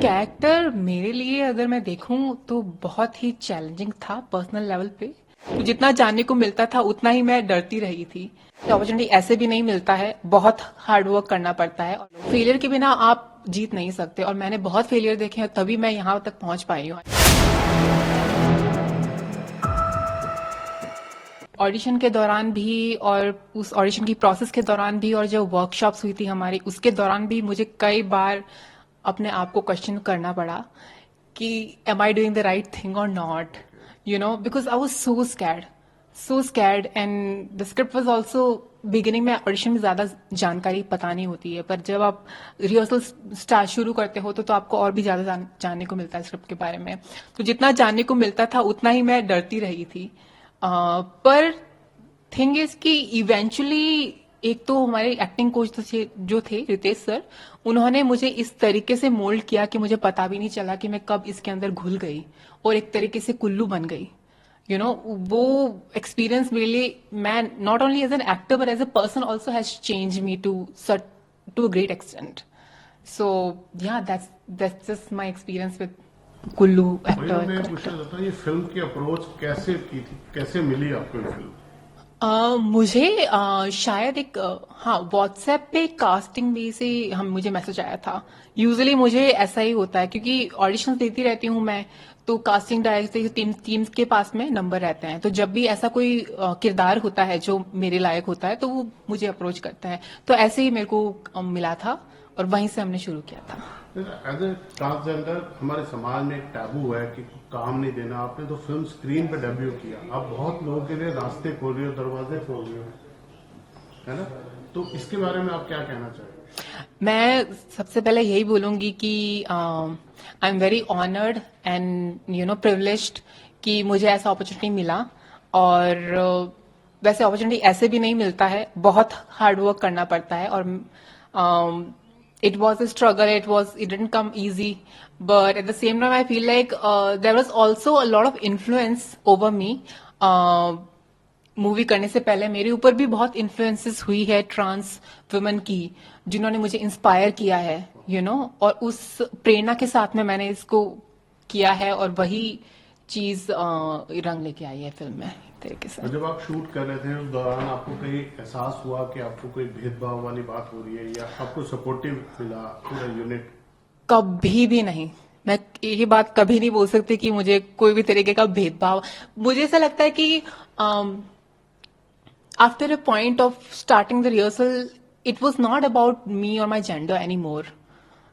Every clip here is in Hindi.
कैरेक्टर मेरे लिए अगर मैं देखूं तो बहुत ही चैलेंजिंग था पर्सनल लेवल पे। तो जितना जानने को मिलता था उतना ही मैं डरती रही थी। अपॉर्चुनिटी ऐसे भी नहीं मिलता है, बहुत हार्ड वर्क करना पड़ता है और फेलियर के बिना आप जीत नहीं सकते। और मैंने बहुत फेलियर देखे हैं, तभी मैं यहाँ तक पहुंच पाई हूँ। ऑडिशन के दौरान भी और उस ऑडिशन की प्रोसेस के दौरान भी और जो वर्कशॉप्स हुई थी हमारी उसके दौरान भी मुझे कई बार अपने आप को क्वेश्चन करना पड़ा कि am I doing the right thing और not, you know, because I was so scared and the script was also beginning में ऑडिशन में ज्यादा जानकारी पता नहीं होती है, पर जब आप रिहर्सल स्टार्ट शुरू करते हो तो आपको और भी ज्यादा जानने को मिलता है स्क्रिप्ट के बारे में। तो जितना जानने को मिलता था उतना ही मैं डरती रही थी। पर थिंग इज कि इवेंचुअली एक तो हमारे एक्टिंग कोच जो थे रितेश सर, उन्होंने मुझे इस तरीके से मोल्ड किया कि मुझे पता भी नहीं चला कि मैं कब इसके अंदर घुल गई और एक तरीके से कुल्लू बन गई। यू नो, वो एक्सपीरियंस मेरे लिए, मैं not only as an actor but as a person also has change me to a great extent. So ya that's just my experience with कुल्लू एक्टर। मैं पूछना चाहता हूँ, ये फिल्म की अप्रोच कैसे की थी, कैसे मिली आपको ये फिल्म? मुझे शायद एक हाँ, व्हाट्सएप पे कास्टिंग भी से मुझे मैसेज आया था। यूजुअली मुझे ऐसा ही होता है क्योंकि ऑडिशंस देती रहती हूँ मैं, तो कास्टिंग डायरेक्टर टीम्स के पास में नंबर रहते हैं, तो जब भी ऐसा कोई किरदार होता है जो मेरे लायक होता है तो वो मुझे अप्रोच करता है। तो ऐसे ही मेरे को मिला था और वहीं से हमने शुरू किया था। एज ए ट्रांसजेंडर हमारे समाज में एक टैबू है कि काम नहीं देना। आपने तो फिल्म स्क्रीन पे डेब्यू किया, आप बहुत लोगों के लिए रास्ते खोल रही हो, दरवाजे खोल रही हो, है ना? तो इसके बारे में आप क्या कहना चाहेंगे? मैं सबसे पहले यही बोलूंगी कि I am very honoured and you know privileged कि मुझे ऐसा अपॉर्चुनिटी मिला। और वैसे अपॉर्चुनिटी ऐसे भी नहीं मिलता है, बहुत हार्ड वर्क करना पड़ता है। और it was a struggle, it didn't come easy, but at the same time I feel like there was also a lot of influence over me. Movie करने से पहले मेरे ऊपर भी बहुत इन्फ्लुएंसेस हुई है ट्रांस वुमेन की, जिन्होंने मुझे इंस्पायर किया है, यू नो, और उस प्रेरणा के साथ में मैंने इसको किया है और वही चीज रंग लेके आई है फिल्म में तरीके से। जब आप शूट कर रहे थे उस दौरान आपको कहीं एहसास हुआ कि आपको कोई भेदभाव वाली बात हो रही है या आपको सपोर्टिव मिला पूरा यूनिट? कभी भी नहीं। मैं ये बात कभी नहीं बोल सकती कि मुझे कोई भी तरीके का भेदभाव। मुझे ऐसा लगता है कि after a point of starting the rehearsal it was not about me और my gender any more.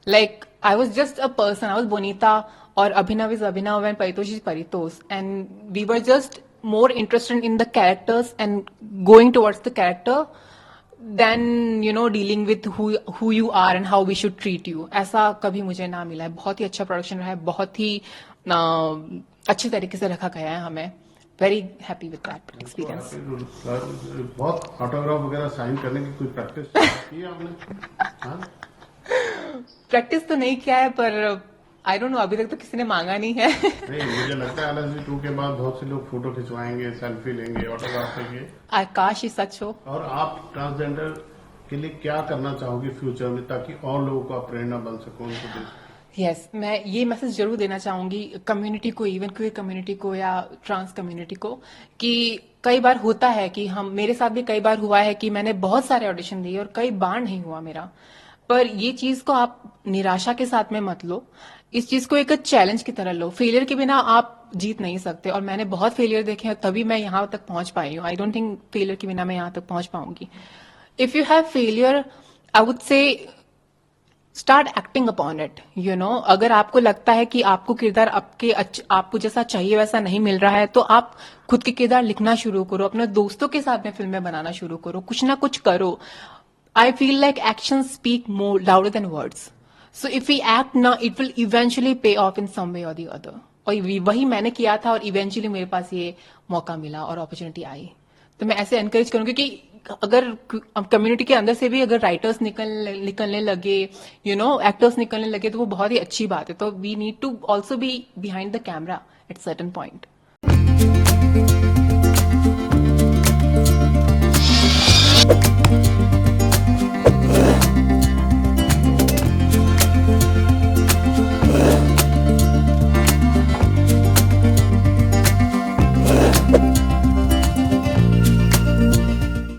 Like I was just a person, I was Bonita और Abhinav is Abhinav and Paritosh is Paritosh, and we were just more interested in the characters and going towards the character than you know dealing with who you are and how we should treat you. ऐसा कभी मुझे ना मिला है। बहुत ही अच्छा प्रोडक्शन रहा है, बहुत ही अच्छे तरीके से रखा गया है हमें। Very happy with that experience. बहुत ऑटोग्राफ वगैरह साइन करने की कोई प्रैक्टिस की है आपने? प्रैक्टिस तो नहीं किया है, पर आई डोंट नो, अभी तक तो किसी ने मांगा नहीं है। नहीं, मुझे लगता है LSD 2 के बाद बहुत से लोग फोटो खिंचवाएंगे, सेल्फी लेंगे, ऑटोग्राफ लेंगे। आकाश ही सच हो। और आप ट्रांसजेंडर के लिए क्या करना चाहोगे फ्यूचर में ताकि और लोगों को आप प्रेरणा बन सको उनको देख? यस, मैं ये मैसेज जरूर देना चाहूंगी कम्युनिटी को, इवन क्यूर कम्युनिटी को या ट्रांस कम्युनिटी को, कि कई बार होता है कि मेरे साथ भी कई बार हुआ है कि मैंने बहुत सारे ऑडिशन दिए और कई बार नहीं हुआ मेरा। पर ये चीज को आप निराशा के साथ में मत लो, इस चीज को एक चैलेंज की तरह लो। फेलियर के बिना आप जीत नहीं सकते और मैंने बहुत फेलियर देखे हैं, तभी मैं यहाँ तक पहुंच पाई हूँ। आई डोंट थिंक फेलियर के बिना मैं यहाँ तक पहुंच पाऊंगी। If you have failure, I would say start acting upon it, you know. अगर आपको लगता है कि आपको किरदार आपको जैसा चाहिए वैसा नहीं मिल रहा है, तो आप खुद के किरदार लिखना शुरू करो, अपने दोस्तों के साथ में फिल्में बनाना शुरू करो, कुछ ना कुछ करो। I feel like actions speak more louder than words. So if we act now, it will eventually pay off in some way or the other. और वही मैंने किया था और इवेंचुअली मेरे पास ये मौका मिला और अपॉर्चुनिटी आई। तो मैं ऐसे एनकरेज करूंगी कि अगर कम्युनिटी के अंदर से भी अगर राइटर्स निकलने लगे, यू नो, एक्टर्स निकलने लगे, तो वो बहुत ही अच्छी बात है। तो we need to also be behind the camera at certain point.